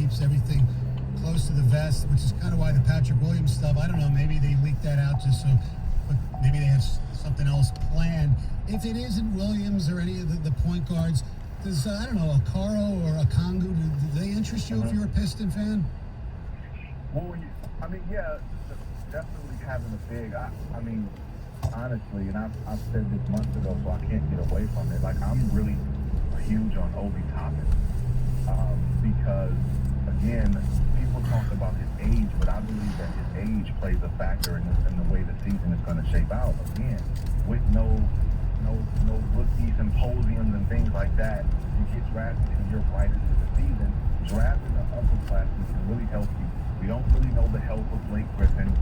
keeps everything close to the vest, which is kind of why the Patrick Williams stuff, I don't know, maybe they leaked that out just so, but maybe they have something else planned. If it isn't Williams or any of the point guards, does, I don't know, a Caro or a Kongu, do they interest you if you're a Piston fan? Well, I mean, yeah, definitely having a big, I mean, honestly, and I've said this months ago, so I can't get away from it. Like, I'm really huge on Obi Toppin because, again, people talk about his age, but I believe that his age plays a factor in the way the season is going to shape out. Again, with no rookie symposiums and things like that, you get drafted and you're right into the season. Drafting the upperclassmen can really help you. We don't really know the health of Blake Griffin.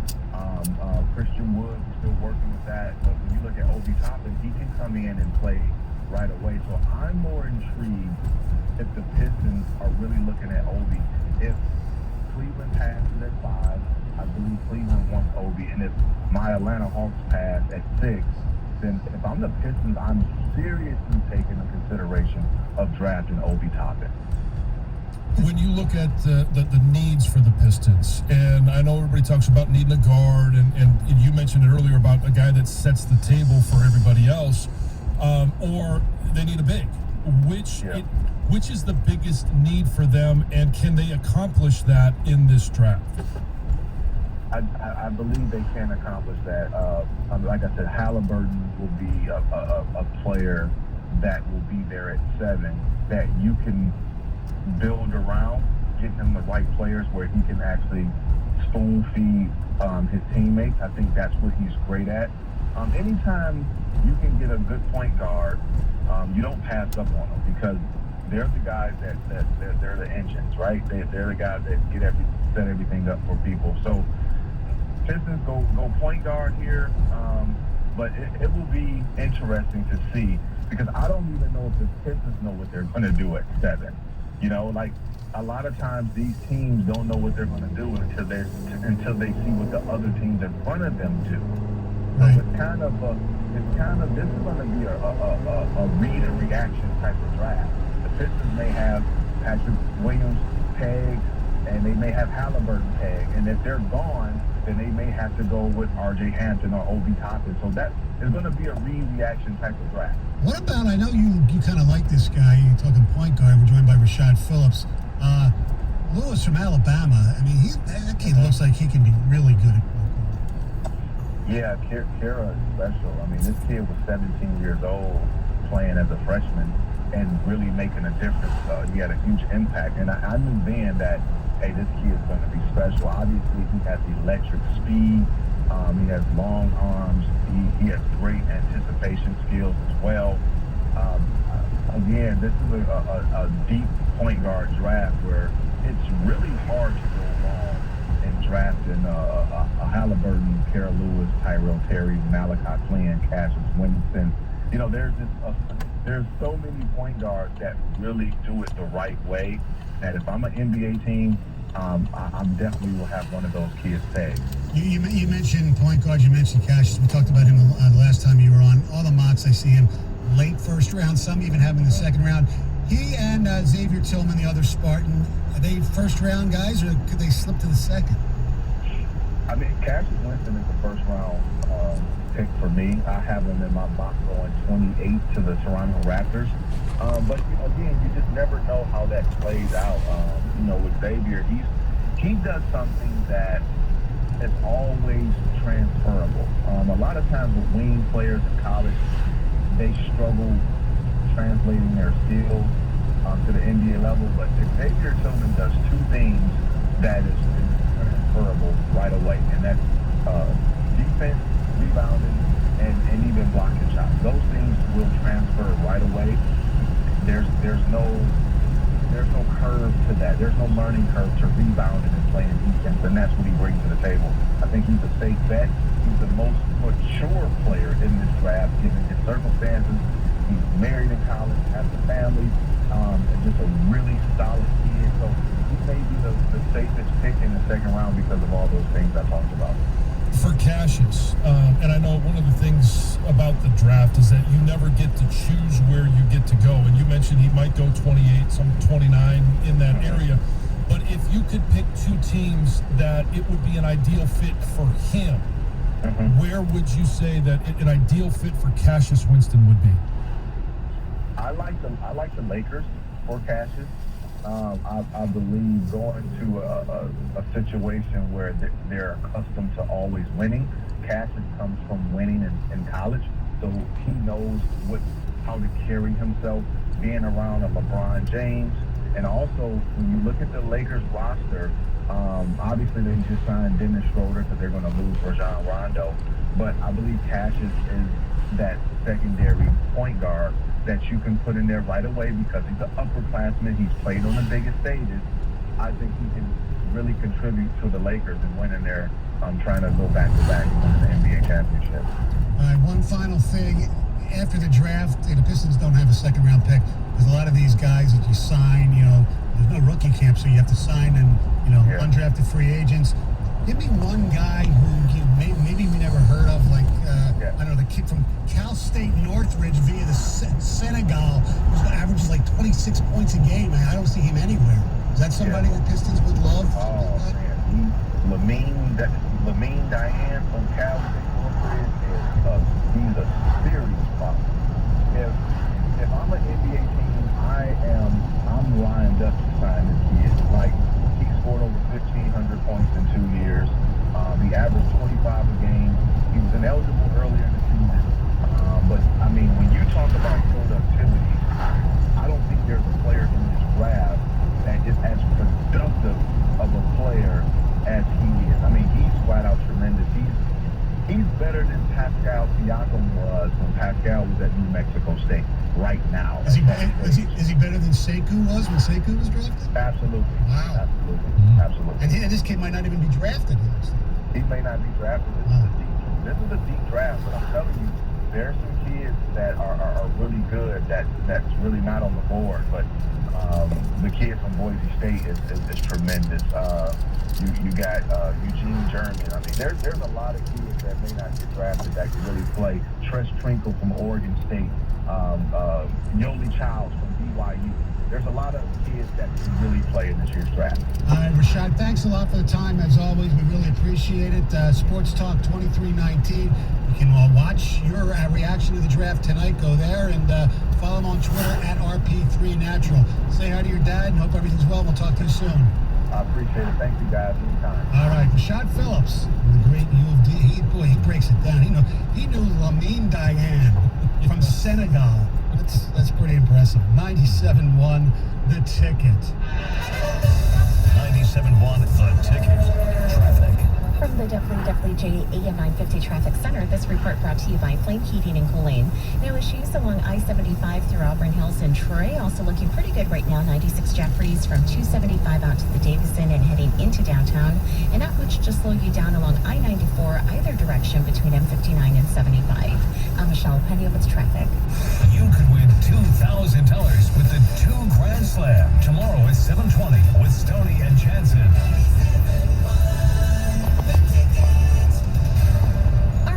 Christian Wood is still working with that. But when you look at Obi Toppin, he can come in and play right away. So I'm more intrigued if the Pistons are really looking at Obi. If Cleveland passes at 5, I believe Cleveland wants Obi. And if my Atlanta Hawks pass at 6, then if I'm the Pistons, I'm seriously taking into consideration of drafting Obi Toppin. When you look at the needs for the Pistons, and I know everybody talks about needing a guard, and you mentioned it earlier about a guy that sets the table for everybody else, or they need a big. Which is the biggest need for them, and can they accomplish that in this draft? I believe they can accomplish that. Like I said, Halliburton will be a player that will be there at 7 that you can build around, getting him the right players where he can actually spoon feed his teammates. I think that's what he's great at. Anytime you can get a good point guard, you don't pass up on them because they're the guys that they're the engines, right? They're the guys that set everything up for people. So Pistons go point guard here, but it will be interesting to see because I don't even know if the Pistons know what they're going to do at 7. You know, like a lot of times these teams don't know what they're going to do until they see what the other teams in front of them do. So it's kind of this is going to be a read and reaction type of draft. The Pistons may have Patrick Williams pegged, and they may have Halliburton pegged, and if they're gone, then they may have to go with R.J. Hampton or Obi Toppin. So that is going to be a reaction type of draft. What about, I know you kind of like this guy, you're talking point guard, we're joined by Rashad Phillips. Lewis from Alabama, I mean, that kid looks like he can be really good at point guard. Yeah, Kira is special. I mean, this kid was 17 years old playing as a freshman and really making a difference. He had a huge impact, and I knew then that, hey, this kid is going to be special. Obviously, he has electric speed. He has long arms. He has great anticipation skills as well. Again, this is a deep point guard draft where it's really hard to go wrong in drafting a Halliburton, Kara Lewis, Tyrell Terry, Malachi Flynn, Cassius Winston. You know, there's so many point guards that really do it the right way that if I'm an NBA team, I definitely will have one of those kids pegged. You mentioned point guard, you mentioned Cassius. We talked about him the last time you were on. All the mocks I see him late first round, some even have him in the second round. He and Xavier Tillman, the other Spartan, are they first round guys or could they slip to the second? I mean, Cassius Winston is the first round pick for me. I have him in my mock going 28 to the Toronto Raptors. But again, you just never know how that plays out. With Xavier, he does something that is always transferable. A lot of times with wing players in college, they struggle translating their skills to the NBA level. But Xavier Tillman does 2 things that is transferable right away, and that's defense, rebounding, and even blocking shots. Those things will transfer right away. There's no curve to that. There's no learning curve to rebounding and playing defense, and that's what he brings to the table. I think he's a safe bet. He's the most mature player in this draft, given his circumstances. He's married in college, has a family, and just a really solid kid. So he may be the safest pick in the second round because of all those things I talked about. For Cassius, and I know one of the things about the draft is that you never get to choose where you get to go. And you mentioned he might go 28, some 29 in that area. But if two teams that it would be an ideal fit for him, where would you say that an ideal fit for Cassius Winston would be? I like the Lakers for Cassius. I believe going to a situation where they're accustomed to always winning. Cassius comes from winning in college, so he knows how to carry himself, being around a LeBron James. And also, when you look at the Lakers roster, obviously they just signed Dennis Schroeder because they're going to lose Rajon Rondo. But I believe Cassius is that secondary point guard that you can put in there right away because he's an upperclassman. He's played on the biggest stages. I think he can really contribute to the Lakers and winning there. Trying to go back-to-back and win the NBA championship. All right, one final thing. After the draft, the Pistons don't have a second-round pick. There's a lot of these guys that you sign, there's no rookie camp, so you have to sign and, undrafted free agents. Give me one guy who maybe we never heard of, like, I don't know, the kid from Cal State Northridge via the Senegal, who averages like 26 points a game. I don't see him anywhere. Is that somebody that Pistons would love? Oh, man. Lamine Diane from Cal State Northridge he's a serious problem. If I'm an NBA team, I'm lined up to sign this kid. Like, he scored over 1,500 points in 2 years. He averaged 25 a game. He was ineligible earlier in the season. But I mean, when you talk about productivity, I don't think there's a player in this draft that is as productive of a player as he is. I mean, he's flat out tremendous. He's better than Pascal Siakam was when Pascal was at New Mexico State right now. Is he better than Sekou was when Sekou was drafted? Absolutely. Wow. Absolutely. And this kid might not even be drafted. He may not be drafted. This is a deep draft, but I'm telling you, there are some kids that are really good that's really not on the board. But the kid from Boise State is tremendous. You got Eugene German. I mean, there's a lot of kids that may not get drafted that can really play. Tress Trinkle from Oregon State. Yoli Childs from BYU. There's a lot of kids that can really play in this year's draft. All right, Rashad, thanks a lot for the time. As always, we really appreciate it. Sports Talk 2319. You can watch your reaction to the draft tonight. Go there and follow him on Twitter at RP3Natural. Say hi to your dad and hope everything's well. We'll talk to you soon. I appreciate it. Thank you, guys. Anytime. All right, Rashad Phillips, the great U of D. He breaks it down. He knew Lamine Diane from Senegal. That's pretty impressive. 97.1 The Ticket. 97.1 The Ticket. Traffic. From the WWJD AM 950 Traffic Center, this report brought to you by Flame Heating and Cooling. Now, issues along I-75 through Auburn Hills and Troy, also looking pretty good right now. 96 Jeffries from 275 out to the Davison and heading into downtown. And not much to slow you down along I-94 either direction between M59 and 75. I'm Michelle Penny with traffic. You could win $2,000 with the 2 Grand Slam tomorrow at 7:20 with Stoney and Jansen.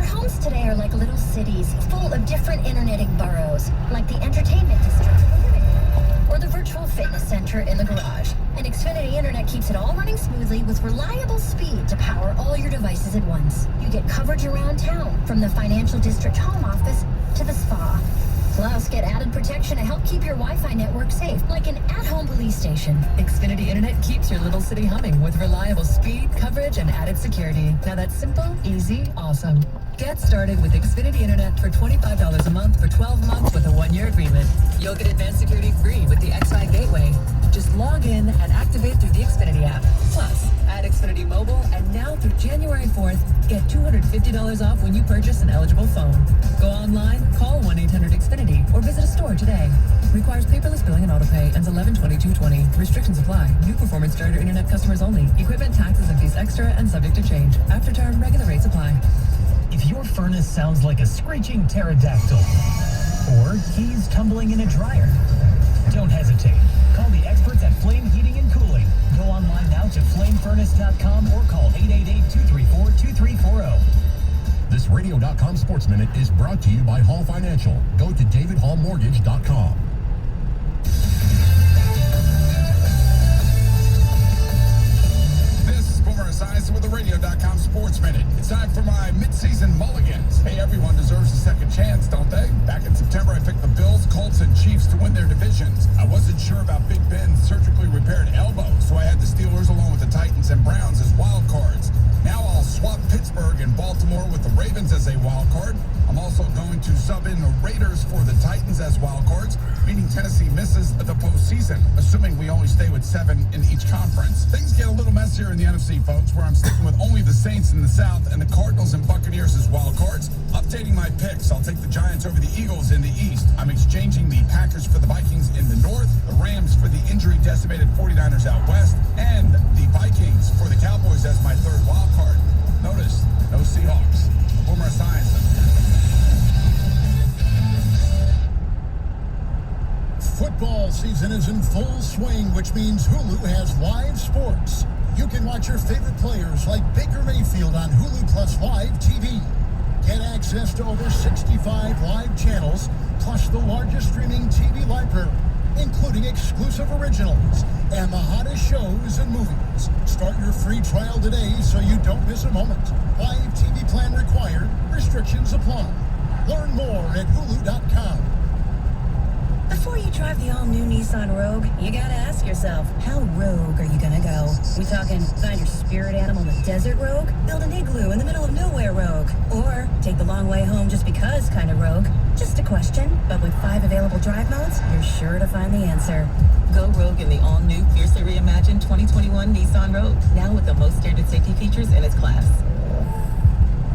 Homes today are like little cities, full of different interneting boroughs, like the entertainment district in the living room, or the virtual fitness center in the garage. And Xfinity Internet keeps it all running smoothly with reliable speed to power all your devices at once. You get coverage around town, from the financial district home office to the spa. Plus, get added protection to help keep your Wi-Fi network safe, like an at-home police station. Xfinity Internet keeps your little city humming with reliable speed, coverage, and added security. Now that's simple, easy, awesome. Get started with Xfinity Internet for $25 a month for 12 months with a 1-year agreement. You'll get advanced security free with the Xfi Gateway. Just log in and activate through the Xfinity app. Plus, add Xfinity Mobile, and now through January 4th, get $250 off when you purchase an eligible phone. Go online, call 1-800-XFINITY, or visit a store today. Requires paperless billing and autopay. Ends 11/22/20. Restrictions apply. New performance charter internet customers only. Equipment, taxes, and fees extra and subject to change. After term, regular rates apply. If your furnace sounds like a screeching pterodactyl, or keys tumbling in a dryer, don't hesitate. Call the experts at Flame Heating and Cooling. Go online now to flamefurnace.com or call 888-234-2340. This Radio.com Sports Minute is brought to you by Hall Financial. Go to davidhallmortgage.com. Sports Minute. It's time for my midseason mulligans. Hey, everyone deserves a second chance, don't they? Back in September, I picked the Bills, Colts, and Chiefs to win their divisions. I wasn't sure about Big Ben's surgically repaired elbow, so I had the Steelers along with the Titans and Browns as wild cards. Now I'll swap Pittsburgh and Baltimore with the Ravens as a wild card. I'm also going to sub in the Raiders for the Titans as wild cards, meaning Tennessee misses the postseason, assuming we only stay with 7 in each conference. Things get a little messier in the NFC, folks, where I'm sticking with only the Saints in the South and the Cardinals and Buccaneers as wild cards. Updating my picks, I'll take the Giants over the Eagles in the East. I'm exchanging the Packers for the Vikings in the North, the Rams for the injury-decimated 49ers out West, and the Vikings for the Cowboys as my third wild card. Notice, no Seahawks. Boomer Science. Football season is in full swing, which means Hulu has live sports. You can watch your favorite players like Baker Mayfield on Hulu Plus Live TV. Get access to over 65 live channels, plus the largest streaming TV library, including exclusive originals and the hottest shows and movies. Start your free trial today so you don't miss a moment. Live TV plan required. Restrictions apply. Learn more at Hulu.com. Before you drive the all-new Nissan Rogue, you gotta ask yourself, how rogue are you gonna go? We talking find your spirit animal in the desert rogue? Build an igloo in the middle of nowhere rogue? Or take the long way home just because kind of rogue? Just a question, but with 5 available drive modes, you're sure to find the answer. Go rogue in the all-new, fiercely reimagined 2021 Nissan Rogue, now with the most standard safety features in its class.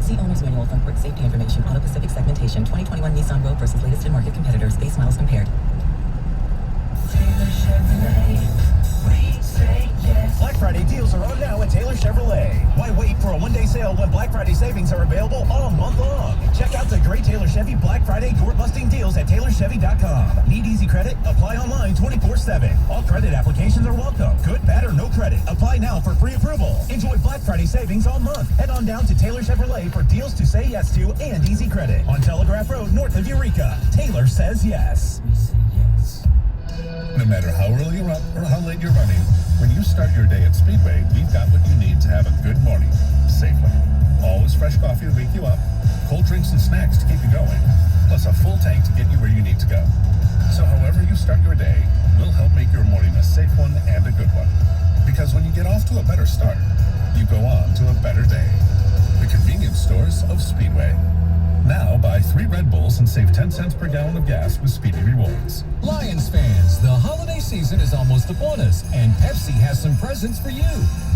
See owner's manual for important safety information. Auto Pacific segmentation. 2021 Nissan Rogue versus latest in market competitors. Base miles compared. Black Friday deals are on now at Taylor Chevrolet. Why wait for a one-day sale when Black Friday savings are available all month long? Check out the great Taylor Chevy Black Friday door-busting deals at TaylorChevy.com. Need easy credit? Apply online 24/7. All credit applications are welcome. Good, bad, or no credit. Apply now for free approval. Enjoy Black Friday savings all month. Head on down to Taylor Chevrolet for deals to say yes to and easy credit. On Telegraph Road, north of Eureka. Taylor says yes. No matter how early you're up or how late you're running, when you start your day at Speedway, we've got what you need to have a good morning, safely. Always fresh coffee to wake you up, cold drinks and snacks to keep you going, plus a full tank to get you where you need to go. So however you start your day, we'll help make your morning a safe one and a good one. Because when you get off to a better start, you go on to a better day. The convenience stores of Speedway. Now buy 3 Red Bulls and save 10 cents per gallon of gas with Speedy Rewards. Lions fans, the holiday season is almost upon us, and Pepsi has some presents for you.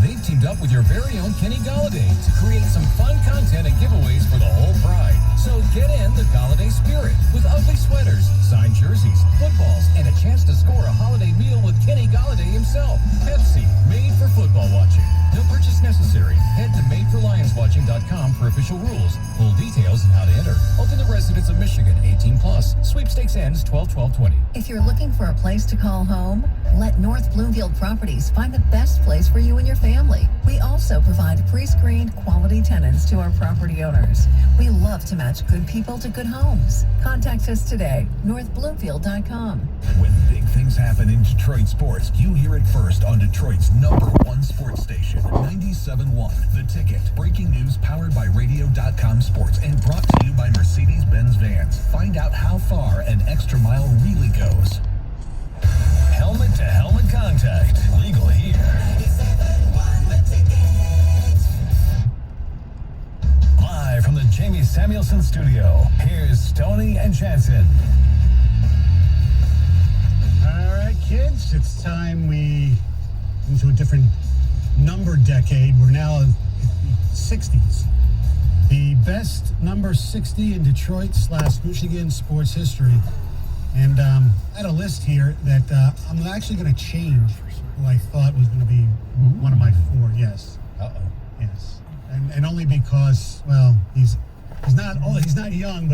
They've teamed up with your very own Kenny Galladay to create some fun content and giveaways for the whole pride. So get in the Galladay spirit with ugly sweaters, signed jerseys, footballs, and a chance to score a holiday meal with Kenny Galladay himself. Pepsi, made for football watching. No purchase necessary. Head to madeforlionswatching.com for official rules, full details, and how to enter. Open to residents of Michigan, 18+. Sweepstakes ends 12/12/20. If you're looking for a place to call home, let North Bloomfield Properties find the best place for you and your family. We also provide pre-screened quality tenants to our property owners. We love to match good people to good homes. Contact us today, northbloomfield.com. When big things happen in Detroit sports, you hear it first on Detroit's #1 sports station, 97.1 The Ticket. Breaking news powered by Radio.com Sports and brought to you by Mercedes-Benz Vans. Find out how far an extra mile really goes. Helmet to helmet contact. Legal here. Live from the Jamie Samuelson studio, here's Stoney and Jansen. All right, kids, it's time we into a different number decade. We're now in the 60s. The best number 60 in Detroit/Michigan sports history. And I had a list here that I'm actually going to change who I thought was going to be one of my 4. Yes. Uh-oh. Yes. And only because, well, he's not young, but